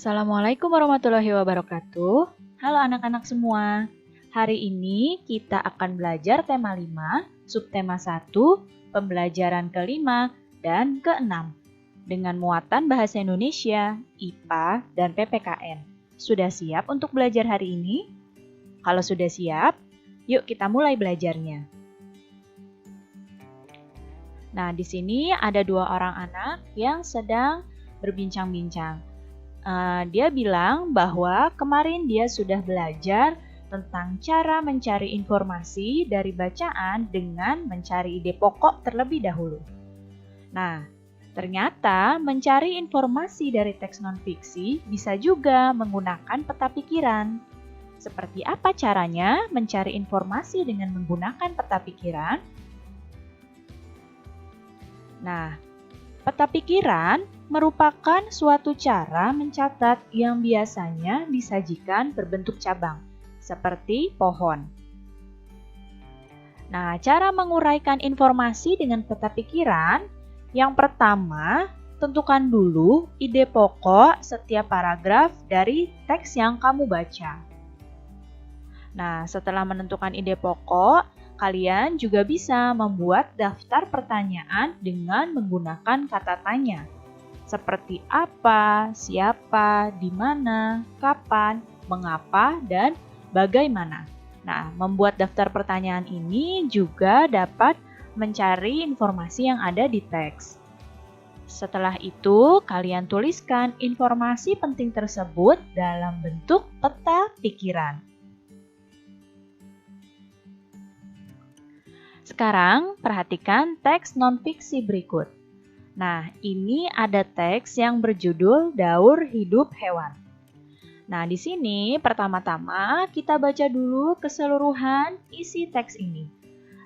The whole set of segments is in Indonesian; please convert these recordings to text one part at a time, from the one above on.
Assalamualaikum warahmatullahi wabarakatuh. Halo anak-anak semua. Hari ini kita akan belajar tema 5, subtema 1, pembelajaran ke-5 dan ke-6 dengan muatan bahasa Indonesia, IPA, dan PPKN. Sudah siap untuk belajar hari ini? Kalau sudah siap, yuk kita mulai belajarnya. Nah, di sini ada dua orang anak yang sedang berbincang-bincang. Dia bilang bahwa kemarin dia sudah belajar tentang cara mencari informasi dari bacaan dengan mencari ide pokok terlebih dahulu. Nah, ternyata mencari informasi dari teks non-fiksi bisa juga menggunakan peta pikiran. Seperti apa caranya mencari informasi dengan menggunakan peta pikiran? Nah, peta pikiran merupakan suatu cara mencatat yang biasanya disajikan berbentuk cabang, seperti pohon. Nah, cara menguraikan informasi dengan peta pikiran, yang pertama, tentukan dulu ide pokok setiap paragraf dari teks yang kamu baca. Nah, setelah menentukan ide pokok, kalian juga bisa membuat daftar pertanyaan dengan menggunakan kata tanya. Seperti apa, siapa, di mana, kapan, mengapa, dan bagaimana. Nah, membuat daftar pertanyaan ini juga dapat mencari informasi yang ada di teks. Setelah itu, kalian tuliskan informasi penting tersebut dalam bentuk peta pikiran. Sekarang, perhatikan teks non-fiksi berikut. Nah, ini ada teks yang berjudul Daur Hidup Hewan. Nah, di sini pertama-tama kita baca dulu keseluruhan isi teks ini.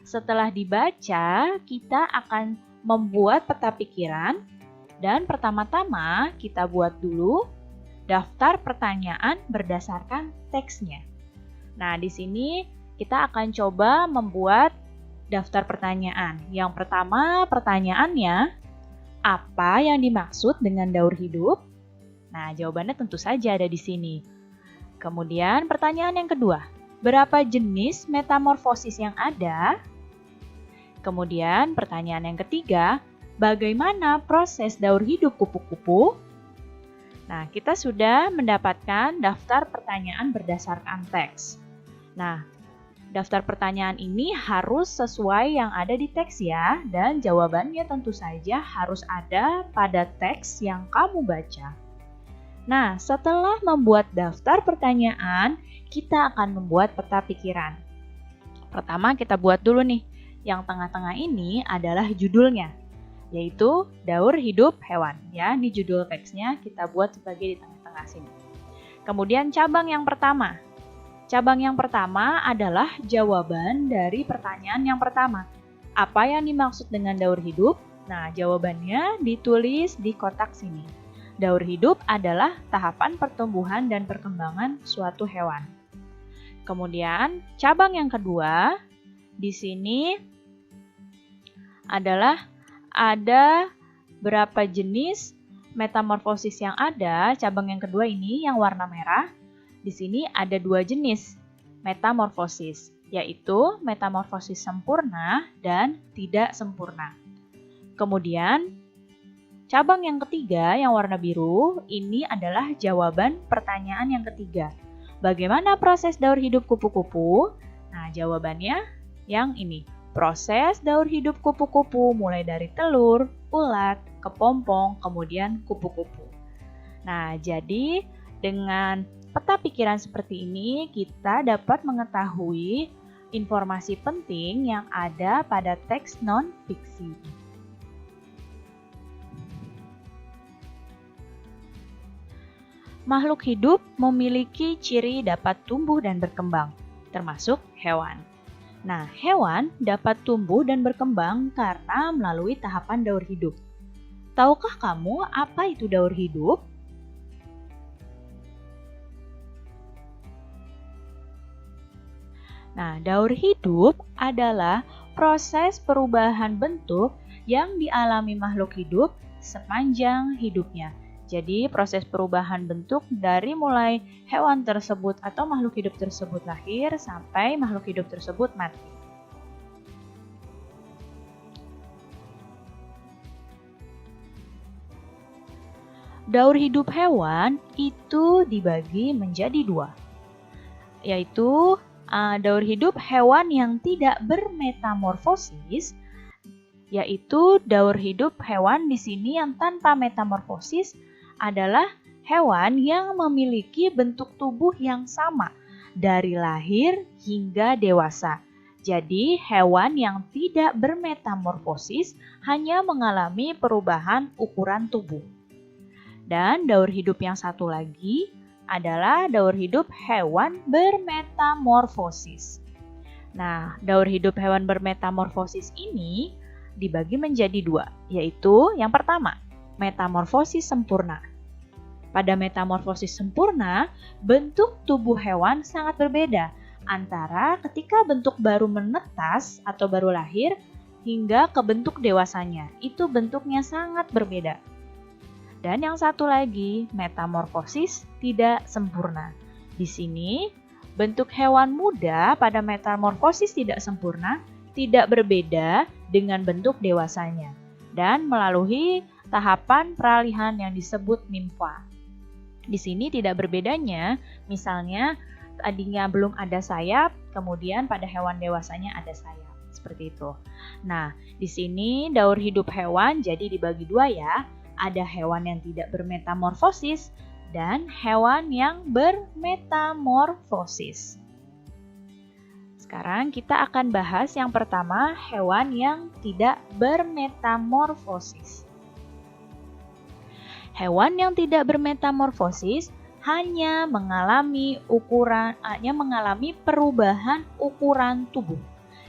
Setelah dibaca, kita akan membuat peta pikiran dan pertama-tama kita buat dulu daftar pertanyaan berdasarkan teksnya. Nah, di sini kita akan coba membuat daftar pertanyaan. Yang pertama, pertanyaannya, apa yang dimaksud dengan daur hidup? Nah, jawabannya tentu saja ada di sini. Kemudian pertanyaan yang kedua, berapa jenis metamorfosis yang ada? Kemudian pertanyaan yang ketiga, bagaimana proses daur hidup kupu-kupu? Nah, kita sudah mendapatkan daftar pertanyaan berdasarkan teks. Nah, daftar pertanyaan ini harus sesuai yang ada di teks ya, dan jawabannya tentu saja harus ada pada teks yang kamu baca. Nah, setelah membuat daftar pertanyaan, kita akan membuat peta pikiran. Pertama kita buat dulu nih, yang tengah-tengah ini adalah judulnya, yaitu Daur Hidup Hewan. Ya, ini judul teksnya kita buat sebagai di tengah-tengah sini. Kemudian cabang yang pertama. Cabang yang pertama adalah jawaban dari pertanyaan yang pertama. Apa yang dimaksud dengan daur hidup? Nah, jawabannya ditulis di kotak sini. Daur hidup adalah tahapan pertumbuhan dan perkembangan suatu hewan. Kemudian, cabang yang kedua, di sini adalah ada berapa jenis metamorfosis yang ada. Cabang yang kedua ini yang warna merah. Di sini ada dua jenis metamorfosis, yaitu metamorfosis sempurna dan tidak sempurna. Kemudian, cabang yang ketiga yang warna biru, ini adalah jawaban pertanyaan yang ketiga. Bagaimana proses daur hidup kupu-kupu? Nah, jawabannya yang ini. Proses daur hidup kupu-kupu mulai dari telur, ulat, kepompong, kemudian kupu-kupu. Nah, jadi dengan peta pikiran seperti ini, kita dapat mengetahui informasi penting yang ada pada teks non-fiksi. Makhluk hidup memiliki ciri dapat tumbuh dan berkembang, termasuk hewan. Nah, hewan dapat tumbuh dan berkembang karena melalui tahapan daur hidup. Tahukah kamu apa itu daur hidup? Nah, daur hidup adalah proses perubahan bentuk yang dialami makhluk hidup sepanjang hidupnya. Jadi proses perubahan bentuk dari mulai hewan tersebut atau makhluk hidup tersebut lahir sampai makhluk hidup tersebut mati. Daur hidup hewan itu dibagi menjadi dua, yaitu daur hidup hewan yang tidak bermetamorfosis, yaitu daur hidup hewan di sini yang tanpa metamorfosis adalah hewan yang memiliki bentuk tubuh yang sama dari lahir hingga dewasa. Jadi, hewan yang tidak bermetamorfosis hanya mengalami perubahan ukuran tubuh. Dan daur hidup yang satu lagi adalah daur hidup hewan bermetamorfosis. Nah, daur hidup hewan bermetamorfosis ini dibagi menjadi dua, yaitu yang pertama, metamorfosis sempurna. Pada metamorfosis sempurna, bentuk tubuh hewan sangat berbeda antara ketika bentuk baru menetas atau baru lahir hingga ke bentuk dewasanya. Itu bentuknya sangat berbeda. Dan yang satu lagi, metamorfosis tidak sempurna. Di sini, bentuk hewan muda pada metamorfosis tidak sempurna tidak berbeda dengan bentuk dewasanya dan melalui tahapan peralihan yang disebut nimfa. Di sini tidak berbedanya, misalnya tadinya belum ada sayap, kemudian pada hewan dewasanya ada sayap, seperti itu. Nah, di sini daur hidup hewan jadi dibagi dua ya. Ada hewan yang tidak bermetamorfosis dan hewan yang bermetamorfosis. Sekarang kita akan bahas yang pertama, hewan yang tidak bermetamorfosis. Hewan yang tidak bermetamorfosis hanya mengalami perubahan ukuran tubuh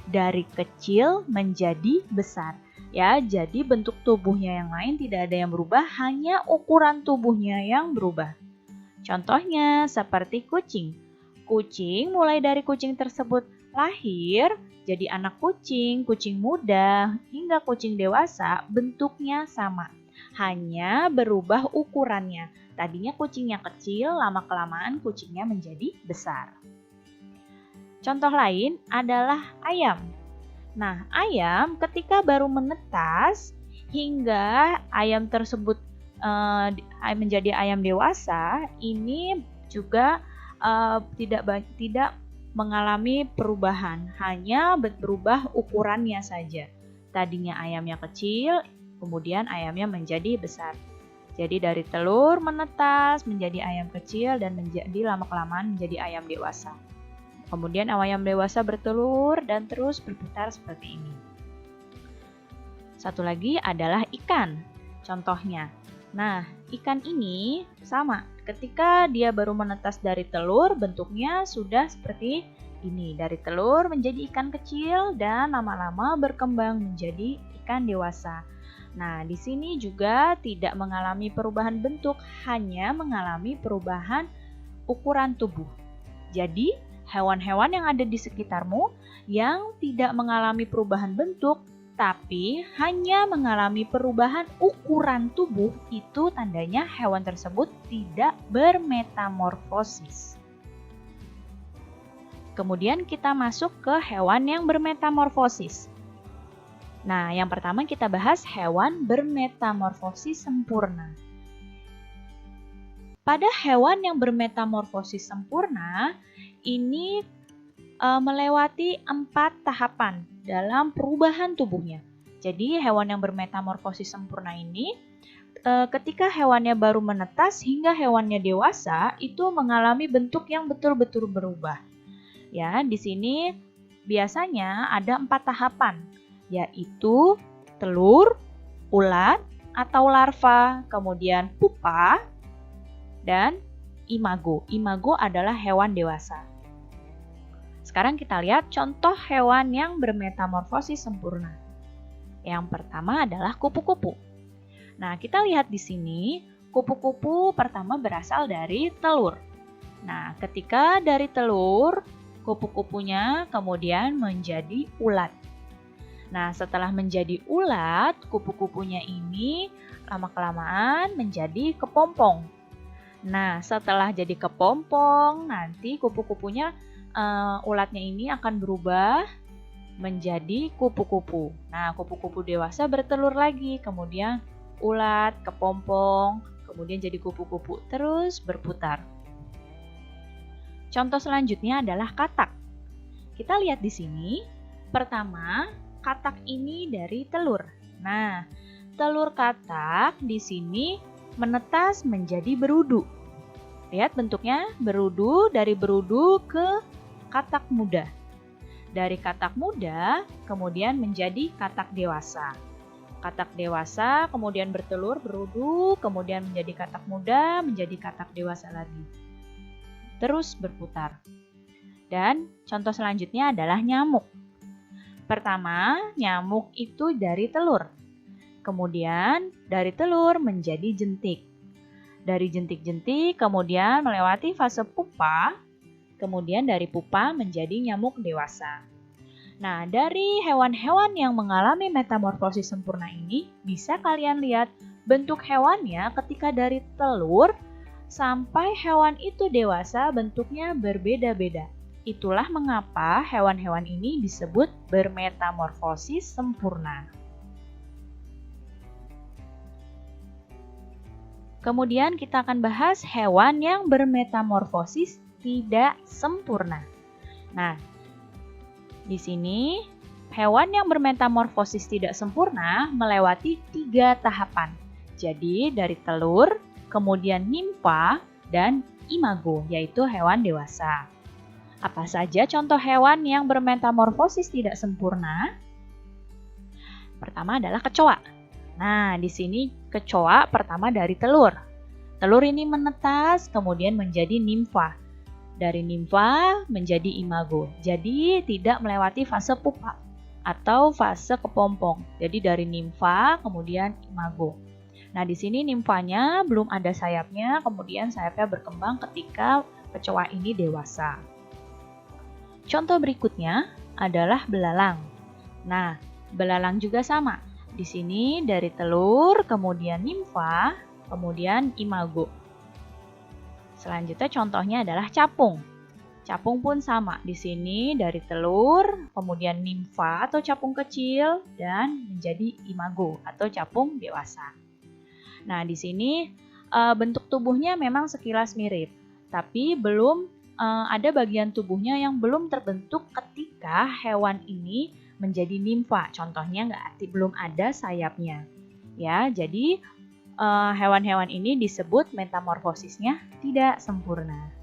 dari kecil menjadi besar. Ya, jadi bentuk tubuhnya yang lain tidak ada yang berubah, hanya ukuran tubuhnya yang berubah. Contohnya seperti kucing. Kucing mulai dari kucing tersebut lahir, jadi anak kucing, kucing muda, hingga kucing dewasa, bentuknya sama. Hanya berubah ukurannya. Tadinya kucingnya kecil, lama-kelamaan kucingnya menjadi besar. Contoh lain adalah ayam. Nah, ayam ketika baru menetas hingga ayam tersebut menjadi ayam dewasa, ini juga tidak mengalami perubahan, hanya berubah ukurannya saja. Tadinya ayamnya kecil, kemudian ayamnya menjadi besar. Jadi dari telur menetas menjadi ayam kecil dan menjadi lama-kelamaan menjadi ayam dewasa. Kemudian ayam dewasa bertelur dan terus berputar seperti ini. Satu lagi adalah ikan. Contohnya. Nah, ikan ini sama. Ketika dia baru menetas dari telur, bentuknya sudah seperti ini. Dari telur menjadi ikan kecil dan lama-lama berkembang menjadi ikan dewasa. Nah, di sini juga tidak mengalami perubahan bentuk, hanya mengalami perubahan ukuran tubuh. Jadi, hewan-hewan yang ada di sekitarmu yang tidak mengalami perubahan bentuk, tapi hanya mengalami perubahan ukuran tubuh, itu tandanya hewan tersebut tidak bermetamorfosis. Kemudian kita masuk ke hewan yang bermetamorfosis. Nah, yang pertama kita bahas hewan bermetamorfosis sempurna. Pada hewan yang bermetamorfosis sempurna, ini melewati 4 tahapan dalam perubahan tubuhnya. Jadi hewan yang bermetamorfosis sempurna ini, ketika hewannya baru menetas hingga hewannya dewasa, itu mengalami bentuk yang betul-betul berubah. Ya, di sini biasanya ada 4 tahapan, yaitu telur, ulat, atau larva, kemudian pupa, dan imago. Imago adalah hewan dewasa. Sekarang kita lihat contoh hewan yang bermetamorfosis sempurna. Yang pertama adalah kupu-kupu. Nah, kita lihat di sini, kupu-kupu pertama berasal dari telur. Nah, ketika dari telur, kupu-kupunya kemudian menjadi ulat. Nah, setelah menjadi ulat, kupu-kupunya ini lama-kelamaan menjadi kepompong. Nah, setelah jadi kepompong, nanti kupu-kupunya ulatnya ini akan berubah menjadi kupu-kupu. Nah, kupu-kupu dewasa bertelur lagi, kemudian ulat, kepompong, kemudian jadi kupu-kupu, terus berputar. Contoh selanjutnya adalah katak. Kita lihat di sini. Pertama, katak ini dari telur. Nah, telur katak di sini menetas menjadi berudu. Lihat bentuknya, berudu, dari berudu ke katak muda. Dari katak muda kemudian menjadi katak dewasa. Katak dewasa kemudian bertelur, berudu, kemudian menjadi katak muda, menjadi katak dewasa lagi. Terus berputar. Dan contoh selanjutnya adalah nyamuk. Pertama, nyamuk itu dari telur. Kemudian dari telur menjadi jentik. Dari jentik-jentik kemudian melewati fase pupa, kemudian dari pupa menjadi nyamuk dewasa. Nah, dari hewan-hewan yang mengalami metamorfosis sempurna ini, bisa kalian lihat bentuk hewannya ketika dari telur sampai hewan itu dewasa bentuknya berbeda-beda. Itulah mengapa hewan-hewan ini disebut bermetamorfosis sempurna. Kemudian kita akan bahas hewan yang bermetamorfosis tidak sempurna. Nah, di sini hewan yang bermetamorfosis tidak sempurna melewati 3 tahapan. Jadi dari telur, kemudian nimfa, dan imago, yaitu hewan dewasa. Apa saja contoh hewan yang bermetamorfosis tidak sempurna? Pertama adalah kecoa. Nah, di sini kecoa pertama dari telur. Telur ini menetas, kemudian menjadi nimfa. Dari nimfa menjadi imago. Jadi tidak melewati fase pupa atau fase kepompong. Jadi dari nimfa kemudian imago. Nah, di sini nimfanya belum ada sayapnya, kemudian sayapnya berkembang ketika kecoa ini dewasa. Contoh berikutnya adalah belalang. Nah, belalang juga sama. Di sini dari telur, kemudian nimfa, kemudian imago. Selanjutnya contohnya adalah capung. Capung pun sama. Di sini dari telur, kemudian nimfa atau capung kecil, dan menjadi imago atau capung dewasa. Nah, di sini bentuk tubuhnya memang sekilas mirip, tapi belum ada bagian tubuhnya yang belum terbentuk ketika hewan ini menjadi nimfa. Contohnya belum ada sayapnya. Ya, jadi hewan-hewan ini disebut metamorfosisnya tidak sempurna.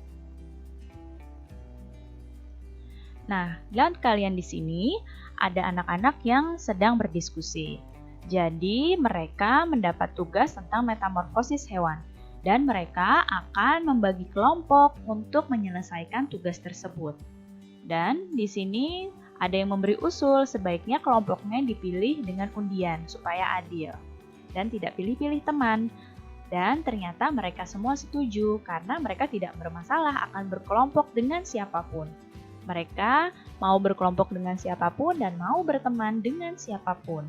Nah, lihat kalian di sini ada anak-anak yang sedang berdiskusi. Jadi, mereka mendapat tugas tentang metamorfosis hewan dan mereka akan membagi kelompok untuk menyelesaikan tugas tersebut. Dan di sini ada yang memberi usul sebaiknya kelompoknya dipilih dengan undian supaya adil dan tidak pilih-pilih teman. Dan ternyata mereka semua setuju karena mereka tidak bermasalah akan berkelompok dengan siapapun. Mereka mau berkelompok dengan siapapun dan mau berteman dengan siapapun.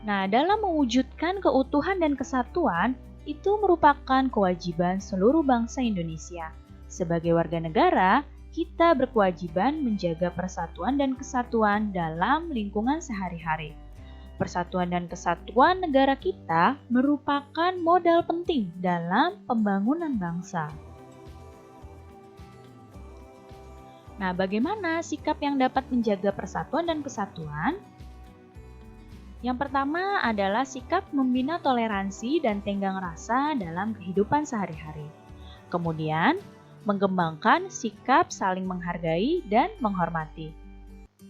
Nah, dalam mewujudkan keutuhan dan kesatuan, itu merupakan kewajiban seluruh bangsa Indonesia. Sebagai warga negara, kita berkewajiban menjaga persatuan dan kesatuan dalam lingkungan sehari-hari. Persatuan dan kesatuan negara kita merupakan modal penting dalam pembangunan bangsa. Nah, bagaimana sikap yang dapat menjaga persatuan dan kesatuan? Yang pertama adalah sikap membina toleransi dan tenggang rasa dalam kehidupan sehari-hari. Kemudian, mengembangkan sikap saling menghargai dan menghormati.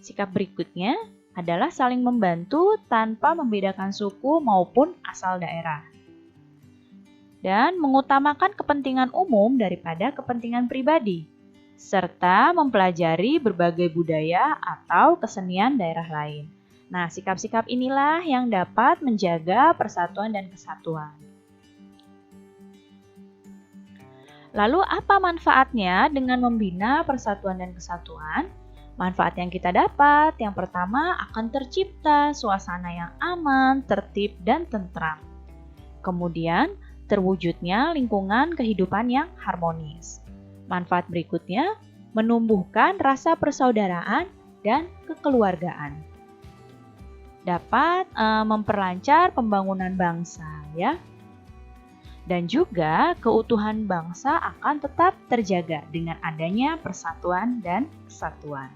Sikap berikutnya adalah saling membantu tanpa membedakan suku maupun asal daerah. Dan mengutamakan kepentingan umum daripada kepentingan pribadi, serta mempelajari berbagai budaya atau kesenian daerah lain. Nah, sikap-sikap inilah yang dapat menjaga persatuan dan kesatuan. Lalu apa manfaatnya dengan membina persatuan dan kesatuan? Manfaat yang kita dapat, yang pertama akan tercipta suasana yang aman, tertib, dan tentram. Kemudian, terwujudnya lingkungan kehidupan yang harmonis. Manfaat berikutnya, menumbuhkan rasa persaudaraan dan kekeluargaan. Dapat memperlancar pembangunan bangsa, ya. Dan juga keutuhan bangsa akan tetap terjaga dengan adanya persatuan dan kesatuan.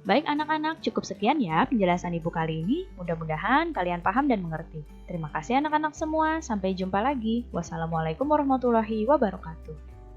Baik anak-anak, cukup sekian ya penjelasan Ibu kali ini. Mudah-mudahan kalian paham dan mengerti. Terima kasih anak-anak semua. Sampai jumpa lagi. Wassalamualaikum warahmatullahi wabarakatuh.